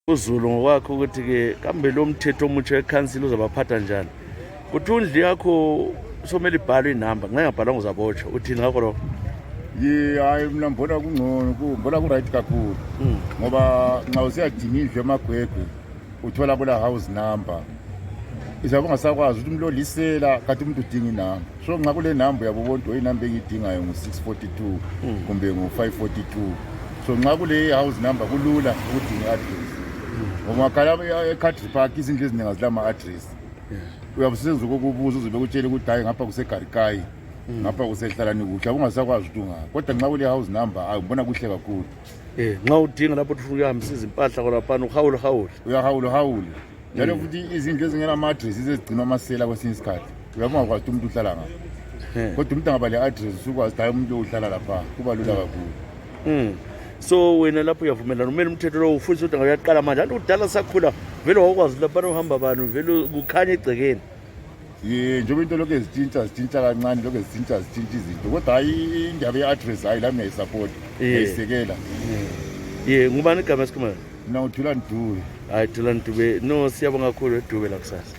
uZulu ngokwakho ukuthi-ke kambe lo mthetho omutsha wekhansili uzabaphatha njani? Kuthi undli yakho somele ibhalwe inamba, ngeke ngabhalwanga uzabotshwa. Uthini ngakho lokho? Hayi mina ngibona kungcono, ngibona ku-right kakhulu ngoba nxa usiyadinga indlu emagwegwe uthola kula house number, izabe ungasakwazi ukuthi umlolisela kathi umuntu udinga inamba. So nxa kule namba yabo bonke inamba engiyidingayo ngu-642 kumbe ngu-542. So nxa kule house number kulula ukudinga i-address. Ngomakhala e-Country Park izindlu eziningi azilama-address. Uyabe usenza ukubuza uzobe kutshela ukuthi hayi ngapha kuseGarikai, ngapha kuseHlalani kuhle, ungasakwazi ukuthi ungaphi. Kodwa nxa kule house number ngibona kuhle kakhulu. Nxa udinga lapho ufuna ukuhambisa izimpahla khonapha uyahawula. Njalo futhi izindlu ezingenama-address ezigcinwa amasela kwesinye isikhathi uyabe ungakwazi ukuthi umuntu uhlala ngapha. Kodwa umuntu angaba le-address usukwazi ukuthi hayi umuntu lo uhlala lapha, kuba lula kakhulu. So wena lapho uyavumelana umele umthetho lo ufundisa ukuthi ngayaqala manje anti udala sakhula vele wakwazi lapha uhamba abantu vele kukhanya egcekeni. Njengoba into lokho zitshintsha kancane, lokho zitshintsha izinto, kodwa hayi indaba ye-address hayi lami ngiyayisapota, ngiyayisekela. Ngubani igama esikhulumayo? Mina nguThulani Dube. Hayi Thulani Dube, no siyabonga kakhulu eDube la kusasa.